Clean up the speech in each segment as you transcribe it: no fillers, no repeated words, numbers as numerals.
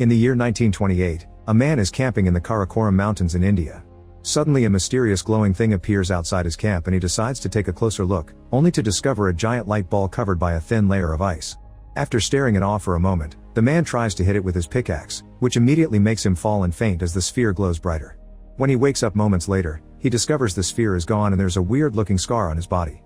In the year 1928, a man is camping in the Karakoram Mountains in India. Suddenly a mysterious glowing thing appears outside his camp and he decides to take a closer look, only to discover a giant light ball covered by a thin layer of ice. After staring in awe for a moment, the man tries to hit it with his pickaxe, which immediately makes him fall and faint as the sphere glows brighter. When he wakes up moments later, he discovers the sphere is gone and there's a weird-looking scar on his body.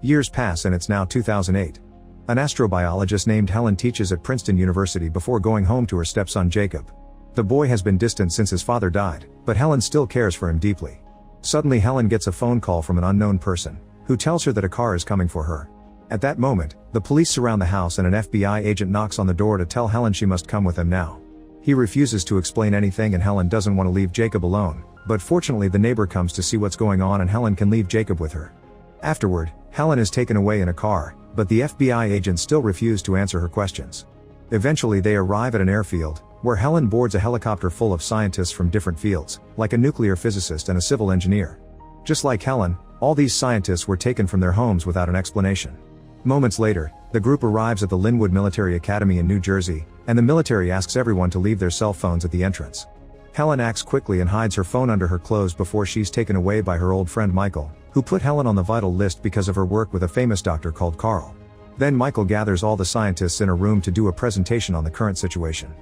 Years pass and it's now 2008. An astrobiologist named Helen teaches at Princeton University before going home to her stepson Jacob. The boy has been distant since his father died, but Helen still cares for him deeply. Suddenly Helen gets a phone call from an unknown person, who tells her that a car is coming for her. At that moment, the police surround the house and an FBI agent knocks on the door to tell Helen she must come with him now. He refuses to explain anything and Helen doesn't want to leave Jacob alone, but fortunately the neighbor comes to see what's going on and Helen can leave Jacob with her. Afterward, Helen is taken away in a car, but the FBI agents still refuse to answer her questions. Eventually they arrive at an airfield, where Helen boards a helicopter full of scientists from different fields, like a nuclear physicist and a civil engineer. Just like Helen, all these scientists were taken from their homes without an explanation. Moments later, the group arrives at the Linwood Military Academy in New Jersey, and the military asks everyone to leave their cell phones at the entrance. Helen acts quickly and hides her phone under her clothes before she's taken away by her old friend Michael, who put Helen on the vital list because of her work with a famous doctor called Carl. Then Michael gathers all the scientists in a room to do a presentation on the current situation.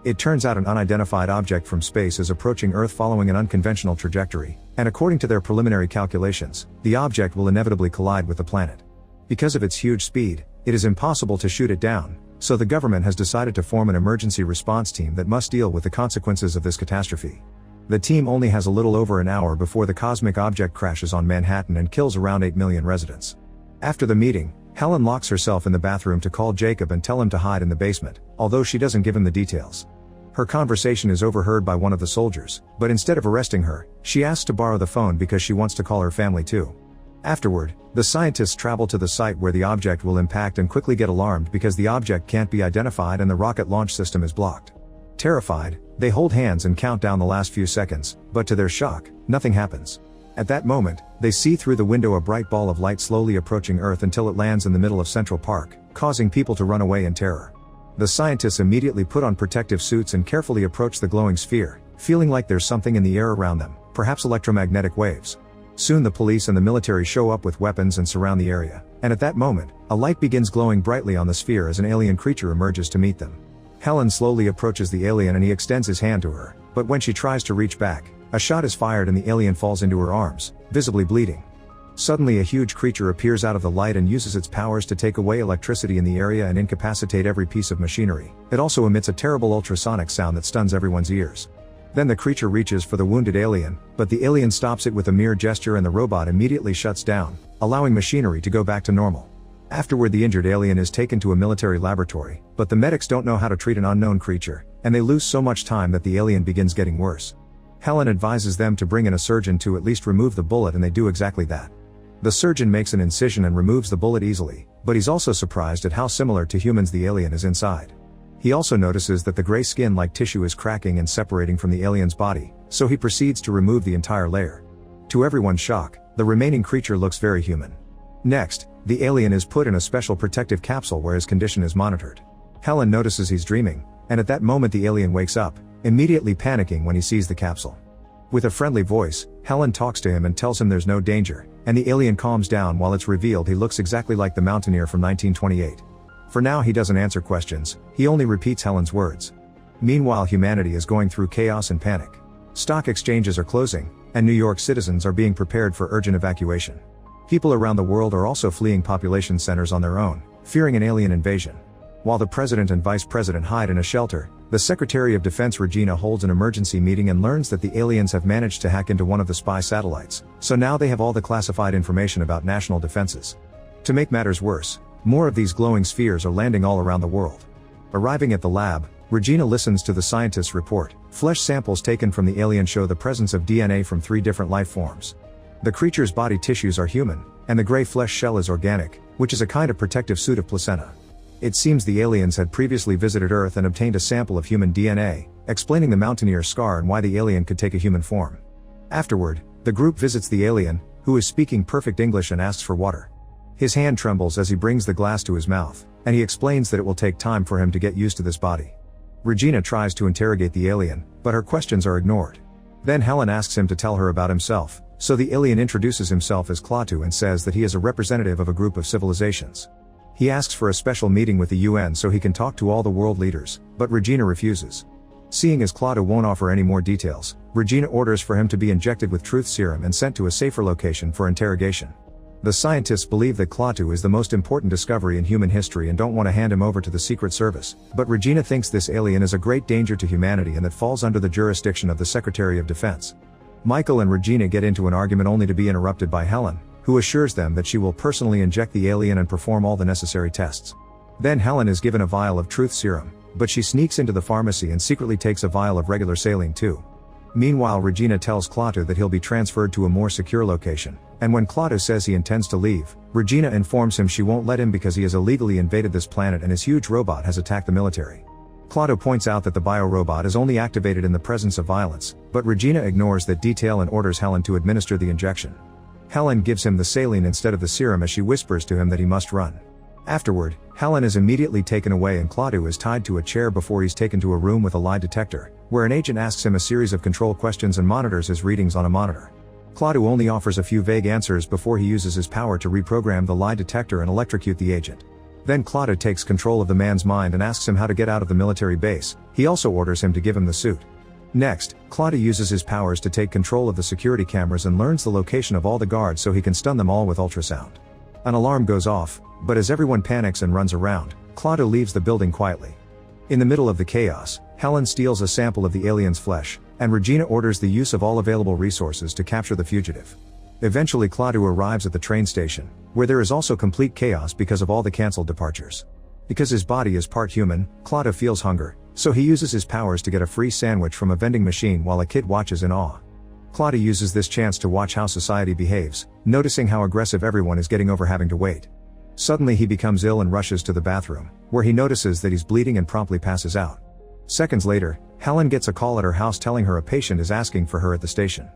It turns out an unidentified object from space is approaching Earth following an unconventional trajectory, and according to their preliminary calculations, the object will inevitably collide with the planet. Because of its huge speed, it is impossible to shoot it down, so the government has decided to form an emergency response team that must deal with the consequences of this catastrophe. The team only has a little over an hour before the cosmic object crashes on Manhattan and kills around 8 million residents. After the meeting, Helen locks herself in the bathroom to call Jacob and tell him to hide in the basement, although she doesn't give him the details. Her conversation is overheard by one of the soldiers, but instead of arresting her, she asks to borrow the phone because she wants to call her family too. Afterward, the scientists travel to the site where the object will impact and quickly get alarmed because the object can't be identified and the rocket launch system is blocked. Terrified, they hold hands and count down the last few seconds, but to their shock, nothing happens. At that moment, they see through the window a bright ball of light slowly approaching Earth until it lands in the middle of Central Park, causing people to run away in terror. The scientists immediately put on protective suits and carefully approach the glowing sphere, feeling like there's something in the air around them, perhaps electromagnetic waves. Soon the police and the military show up with weapons and surround the area, and at that moment, a light begins glowing brightly on the sphere as an alien creature emerges to meet them. Helen slowly approaches the alien and he extends his hand to her, but when she tries to reach back, a shot is fired and the alien falls into her arms, visibly bleeding. Suddenly a huge creature appears out of the light and uses its powers to take away electricity in the area and incapacitate every piece of machinery. It also emits a terrible ultrasonic sound that stuns everyone's ears. Then the creature reaches for the wounded alien, but the alien stops it with a mere gesture and the robot immediately shuts down, allowing machinery to go back to normal. Afterward the injured alien is taken to a military laboratory, but the medics don't know how to treat an unknown creature, and they lose so much time that the alien begins getting worse. Helen advises them to bring in a surgeon to at least remove the bullet and they do exactly that. The surgeon makes an incision and removes the bullet easily, but he's also surprised at how similar to humans the alien is inside. He also notices that the gray skin-like tissue is cracking and separating from the alien's body, so he proceeds to remove the entire layer. To everyone's shock, the remaining creature looks very human. Next, the alien is put in a special protective capsule where his condition is monitored. Helen notices he's dreaming, and at that moment the alien wakes up, immediately panicking when he sees the capsule. With a friendly voice, Helen talks to him and tells him there's no danger, and the alien calms down while it's revealed he looks exactly like the mountaineer from 1928. For now he doesn't answer questions, he only repeats Helen's words. Meanwhile humanity is going through chaos and panic. Stock exchanges are closing, and New York citizens are being prepared for urgent evacuation. People around the world are also fleeing population centers on their own, fearing an alien invasion. While the president and vice president hide in a shelter, the Secretary of Defense Regina holds an emergency meeting and learns that the aliens have managed to hack into one of the spy satellites, so now they have all the classified information about national defenses. To make matters worse, more of these glowing spheres are landing all around the world. Arriving at the lab, Regina listens to the scientists' report. Flesh samples taken from the alien show the presence of DNA from 3 different life forms. The creature's body tissues are human, and the gray flesh shell is organic, which is a kind of protective suit of placenta. It seems the aliens had previously visited Earth and obtained a sample of human DNA, explaining the mountaineer's scar and why the alien could take a human form. Afterward, the group visits the alien, who is speaking perfect English and asks for water. His hand trembles as he brings the glass to his mouth, and he explains that it will take time for him to get used to this body. Regina tries to interrogate the alien, but her questions are ignored. Then Helen asks him to tell her about himself, so the alien introduces himself as Klaatu and says that he is a representative of a group of civilizations. He asks for a special meeting with the UN so he can talk to all the world leaders, but Regina refuses. Seeing as Klaatu won't offer any more details, Regina orders for him to be injected with truth serum and sent to a safer location for interrogation. The scientists believe that Klaatu is the most important discovery in human history and don't want to hand him over to the Secret Service, but Regina thinks this alien is a great danger to humanity and that falls under the jurisdiction of the Secretary of Defense. Michael and Regina get into an argument only to be interrupted by Helen, who assures them that she will personally inject the alien and perform all the necessary tests. Then Helen is given a vial of truth serum, but she sneaks into the pharmacy and secretly takes a vial of regular saline too. Meanwhile, Regina tells Klaatu that he'll be transferred to a more secure location, and when Klaatu says he intends to leave, Regina informs him she won't let him because he has illegally invaded this planet and his huge robot has attacked the military. Klaatu points out that the biorobot is only activated in the presence of violence, but Regina ignores that detail and orders Helen to administer the injection. Helen gives him the saline instead of the serum as she whispers to him that he must run. Afterward, Helen is immediately taken away and Klaatu is tied to a chair before he's taken to a room with a lie detector, where an agent asks him a series of control questions and monitors his readings on a monitor. Klaatu only offers a few vague answers before he uses his power to reprogram the lie detector and electrocute the agent. Then Klaatu takes control of the man's mind and asks him how to get out of the military base. He also orders him to give him the suit. Next, Klaatu uses his powers to take control of the security cameras and learns the location of all the guards so he can stun them all with ultrasound. An alarm goes off, but as everyone panics and runs around, Klaatu leaves the building quietly. In the middle of the chaos, Helen steals a sample of the alien's flesh, and Regina orders the use of all available resources to capture the fugitive. Eventually Klaatu arrives at the train station, where there is also complete chaos because of all the cancelled departures. Because his body is part human, Klaatu feels hunger, so he uses his powers to get a free sandwich from a vending machine while a kid watches in awe. Klaatu uses this chance to watch how society behaves, noticing how aggressive everyone is getting over having to wait. Suddenly he becomes ill and rushes to the bathroom, where he notices that he's bleeding and promptly passes out. Seconds later, Helen gets a call at her house telling her a patient is asking for her at the station.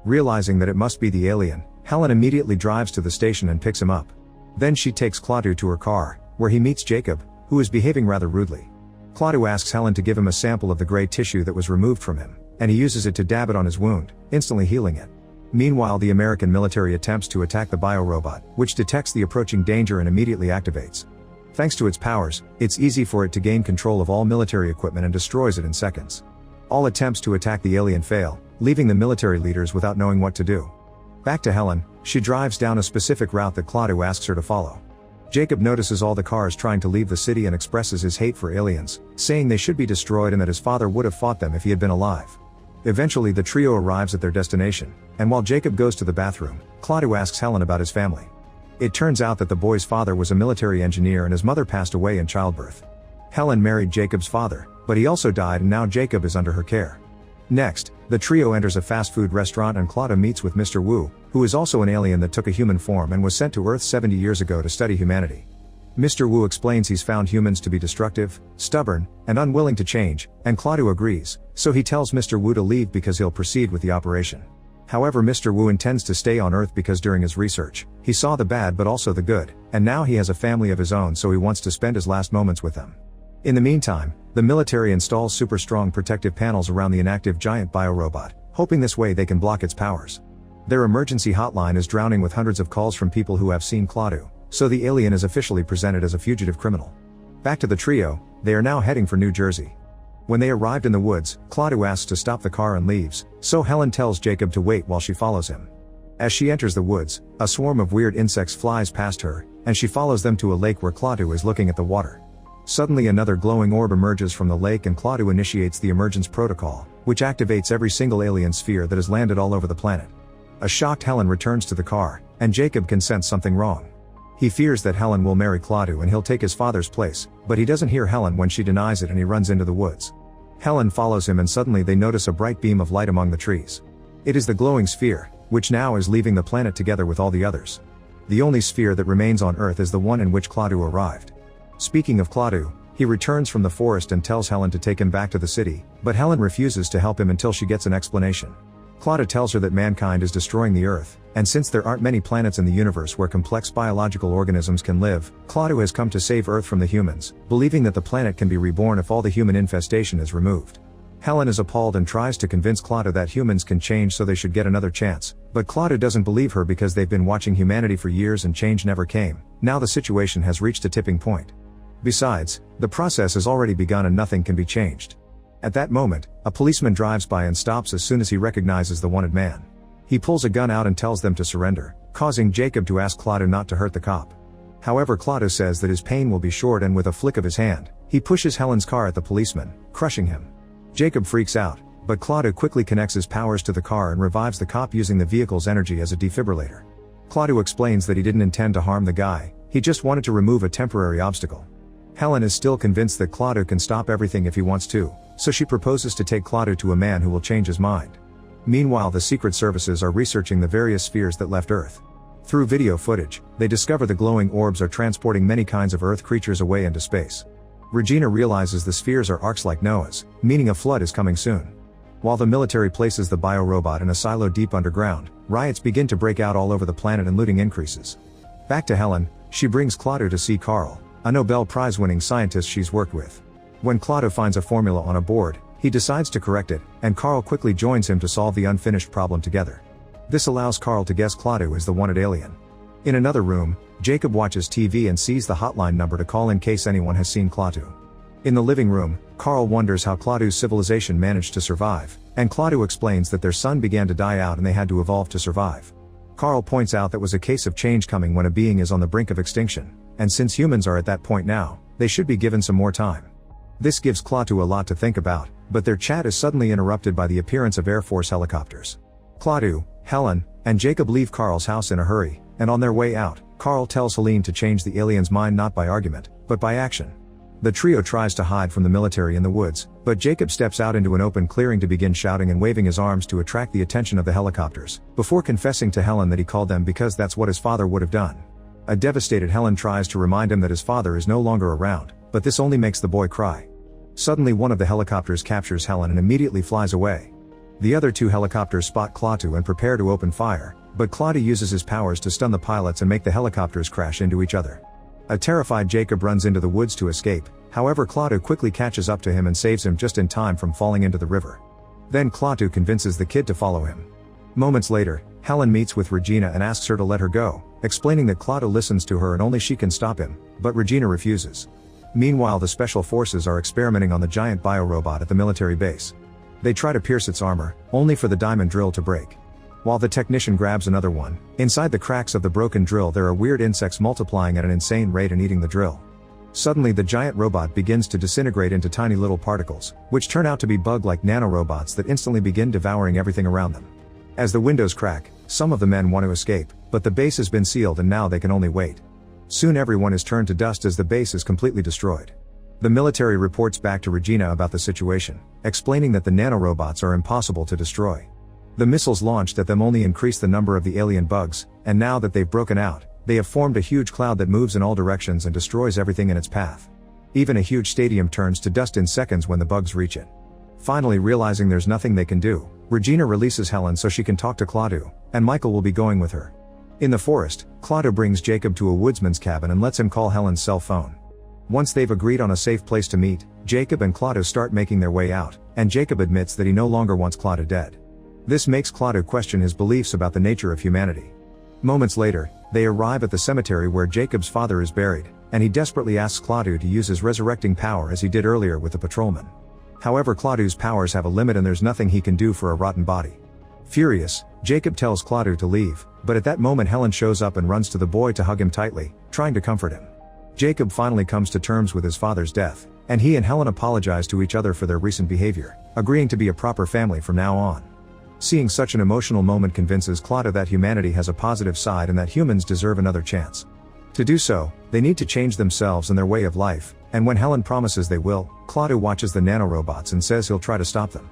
Realizing that it must be the alien, Helen immediately drives to the station and picks him up. Then she takes Klaatu to her car, where he meets Jacob, who is behaving rather rudely. Klaatu asks Helen to give him a sample of the gray tissue that was removed from him, and he uses it to dab it on his wound, instantly healing it. Meanwhile, the American military attempts to attack the biorobot, which detects the approaching danger and immediately activates. Thanks to its powers, it's easy for it to gain control of all military equipment and destroys it in seconds. All attempts to attack the alien fail, leaving the military leaders without knowing what to do. Back to Helen, she drives down a specific route that Klaatu asks her to follow. Jacob notices all the cars trying to leave the city and expresses his hate for aliens, saying they should be destroyed and that his father would have fought them if he had been alive. Eventually the trio arrives at their destination, and while Jacob goes to the bathroom, Klaatu asks Helen about his family. It turns out that the boy's father was a military engineer and his mother passed away in childbirth. Helen married Jacob's father, but he also died and now Jacob is under her care. Next, the trio enters a fast food restaurant and Klaatu meets with Mr. Wu, who is also an alien that took a human form and was sent to Earth 70 years ago to study humanity. Mr. Wu explains he's found humans to be destructive, stubborn, and unwilling to change, and Klaatu agrees, so he tells Mr. Wu to leave because he'll proceed with the operation. However, Mr. Wu intends to stay on Earth because during his research, he saw the bad but also the good, and now he has a family of his own so he wants to spend his last moments with them. In the meantime, the military installs super strong protective panels around the inactive giant biorobot, hoping this way they can block its powers. Their emergency hotline is drowning with hundreds of calls from people who have seen Klaatu, so the alien is officially presented as a fugitive criminal. Back to the trio, they are now heading for New Jersey. When they arrived in the woods, Klaatu asks to stop the car and leaves, so Helen tells Jacob to wait while she follows him. As she enters the woods, a swarm of weird insects flies past her, and she follows them to a lake where Klaatu is looking at the water. Suddenly another glowing orb emerges from the lake and Klaatu initiates the emergence protocol, which activates every single alien sphere that has landed all over the planet. A shocked Helen returns to the car, and Jacob can sense something wrong. He fears that Helen will marry Klaatu and he'll take his father's place, but he doesn't hear Helen when she denies it and he runs into the woods. Helen follows him and suddenly they notice a bright beam of light among the trees. It is the glowing sphere, which now is leaving the planet together with all the others. The only sphere that remains on Earth is the one in which Klaatu arrived. Speaking of Klaatu, he returns from the forest and tells Helen to take him back to the city, but Helen refuses to help him until she gets an explanation. Claudia tells her that mankind is destroying the Earth, and since there aren't many planets in the universe where complex biological organisms can live, Claudia has come to save Earth from the humans, believing that the planet can be reborn if all the human infestation is removed. Helen is appalled and tries to convince Claudia that humans can change so they should get another chance, but Claudia doesn't believe her because they've been watching humanity for years and change never came. Now the situation has reached a tipping point. Besides, the process has already begun and nothing can be changed. At that moment, a policeman drives by and stops as soon as he recognizes the wanted man. He pulls a gun out and tells them to surrender, causing Jacob to ask Claudia not to hurt the cop. However, Claudia says that his pain will be short, and with a flick of his hand, he pushes Helen's car at the policeman, crushing him. Jacob freaks out, but Claudia quickly connects his powers to the car and revives the cop using the vehicle's energy as a defibrillator. Claudia explains that he didn't intend to harm the guy, he just wanted to remove a temporary obstacle. Helen is still convinced that Claudia can stop everything if he wants to, so she proposes to take Claudia to a man who will change his mind. Meanwhile, the secret services are researching the various spheres that left Earth. Through video footage, they discover the glowing orbs are transporting many kinds of Earth creatures away into space. Regina realizes the spheres are arcs like Noah's, meaning a flood is coming soon. While the military places the biorobot in a silo deep underground, riots begin to break out all over the planet and looting increases. Back to Helen, she brings Claudia to see Carl, a Nobel Prize-winning scientist she's worked with. When Claudia finds a formula on a board, he decides to correct it, and Carl quickly joins him to solve the unfinished problem together. This allows Carl to guess Claudia is the wanted alien. In another room, Jacob watches TV and sees the hotline number to call in case anyone has seen Claudia. In the living room, Carl wonders how Claudia's civilization managed to survive, and Claudia explains that their sun began to die out and they had to evolve to survive. Carl points out that was a case of change coming when a being is on the brink of extinction, and since humans are at that point now, they should be given some more time. This gives Claudia a lot to think about, but their chat is suddenly interrupted by the appearance of Air Force helicopters. Claudia, Helen, and Jacob leave Carl's house in a hurry, and on their way out, Carl tells Helene to change the alien's mind not by argument, but by action. The trio tries to hide from the military in the woods, but Jacob steps out into an open clearing to begin shouting and waving his arms to attract the attention of the helicopters, before confessing to Helen that he called them because that's what his father would have done. A devastated Helen tries to remind him that his father is no longer around, but this only makes the boy cry. Suddenly one of the helicopters captures Helen and immediately flies away. The other two helicopters spot Claudia and prepare to open fire, but Claudia uses his powers to stun the pilots and make the helicopters crash into each other. A terrified Jacob runs into the woods to escape, however Claudia quickly catches up to him and saves him just in time from falling into the river. Then Claudia convinces the kid to follow him. Moments later, Helen meets with Regina and asks her to let her go, explaining that Claudia listens to her and only she can stop him, but Regina refuses. Meanwhile, the special forces are experimenting on the giant biorobot at the military base. They try to pierce its armor, only for the diamond drill to break. While the technician grabs another one, inside the cracks of the broken drill there are weird insects multiplying at an insane rate and eating the drill. Suddenly the giant robot begins to disintegrate into tiny little particles, which turn out to be bug-like nanorobots that instantly begin devouring everything around them. As the windows crack, some of the men want to escape, but the base has been sealed and now they can only wait. Soon everyone is turned to dust as the base is completely destroyed. The military reports back to Regina about the situation, explaining that the nanorobots are impossible to destroy. The missiles launched at them only increase the number of the alien bugs, and now that they've broken out, they have formed a huge cloud that moves in all directions and destroys everything in its path. Even a huge stadium turns to dust in seconds when the bugs reach it. Finally realizing there's nothing they can do, Regina releases Helen so she can talk to Claudia, and Michael will be going with her. In the forest, Claudia brings Jacob to a woodsman's cabin and lets him call Helen's cell phone. Once they've agreed on a safe place to meet, Jacob and Claudia start making their way out, and Jacob admits that he no longer wants Claudia dead. This makes Claudia question his beliefs about the nature of humanity. Moments later, they arrive at the cemetery where Jacob's father is buried, and he desperately asks Claudia to use his resurrecting power as he did earlier with the patrolman. However, Claudia's powers have a limit and there's nothing he can do for a rotten body. Furious, Jacob tells Claudia to leave, but at that moment Helen shows up and runs to the boy to hug him tightly, trying to comfort him. Jacob finally comes to terms with his father's death, and he and Helen apologize to each other for their recent behavior, agreeing to be a proper family from now on. Seeing such an emotional moment convinces Claudia that humanity has a positive side and that humans deserve another chance. To do so, they need to change themselves and their way of life, and when Helen promises they will, Claudia watches the nanorobots and says he'll try to stop them.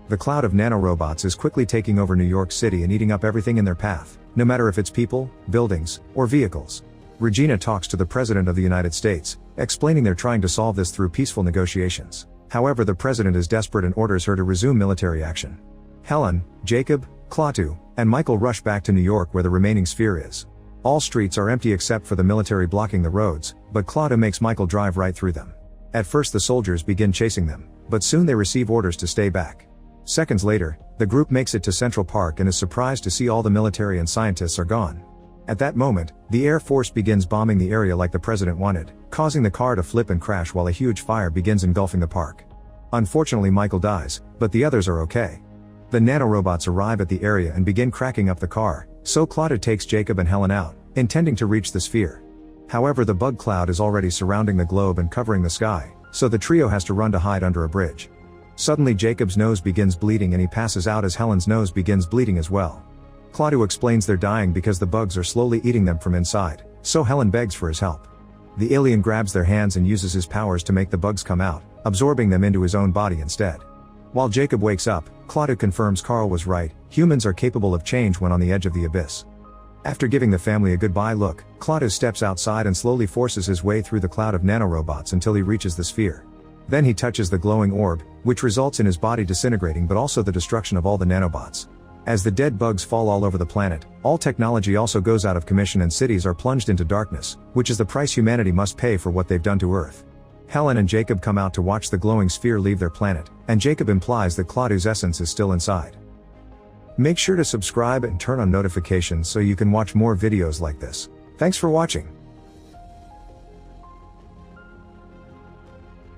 The cloud of nanorobots is quickly taking over New York City and eating up everything in their path, no matter if it's people, buildings, or vehicles. Regina talks to the President of the United States, explaining they're trying to solve this through peaceful negotiations. However, the President is desperate and orders her to resume military action. Helen, Jacob, Klaatu, and Michael rush back to New York where the remaining sphere is. All streets are empty except for the military blocking the roads, but Klaatu makes Michael drive right through them. At first the soldiers begin chasing them, but soon they receive orders to stay back. Seconds later, the group makes it to Central Park and is surprised to see all the military and scientists are gone. At that moment, the Air Force begins bombing the area like the president wanted, causing the car to flip and crash while a huge fire begins engulfing the park. Unfortunately Michael dies, but the others are okay. The nanorobots arrive at the area and begin cracking up the car, so Klaatu takes Jacob and Helen out, intending to reach the sphere. However, the bug cloud is already surrounding the globe and covering the sky, so the trio has to run to hide under a bridge. Suddenly Jacob's nose begins bleeding and he passes out as Helen's nose begins bleeding as well. Klaatu explains they're dying because the bugs are slowly eating them from inside, so Helen begs for his help. The alien grabs their hands and uses his powers to make the bugs come out, absorbing them into his own body instead. While Jacob wakes up, Klaatu confirms Carl was right, humans are capable of change when on the edge of the abyss. After giving the family a goodbye look, Klaatu steps outside and slowly forces his way through the cloud of nanorobots until he reaches the sphere. Then he touches the glowing orb, which results in his body disintegrating but also the destruction of all the nanobots. As the dead bugs fall all over the planet, all technology also goes out of commission and cities are plunged into darkness, which is the price humanity must pay for what they've done to Earth. Helen and Jacob come out to watch the glowing sphere leave their planet, and Jacob implies that Klaatu's essence is still inside. Make sure to subscribe and turn on notifications so you can watch more videos like this. Thanks for watching.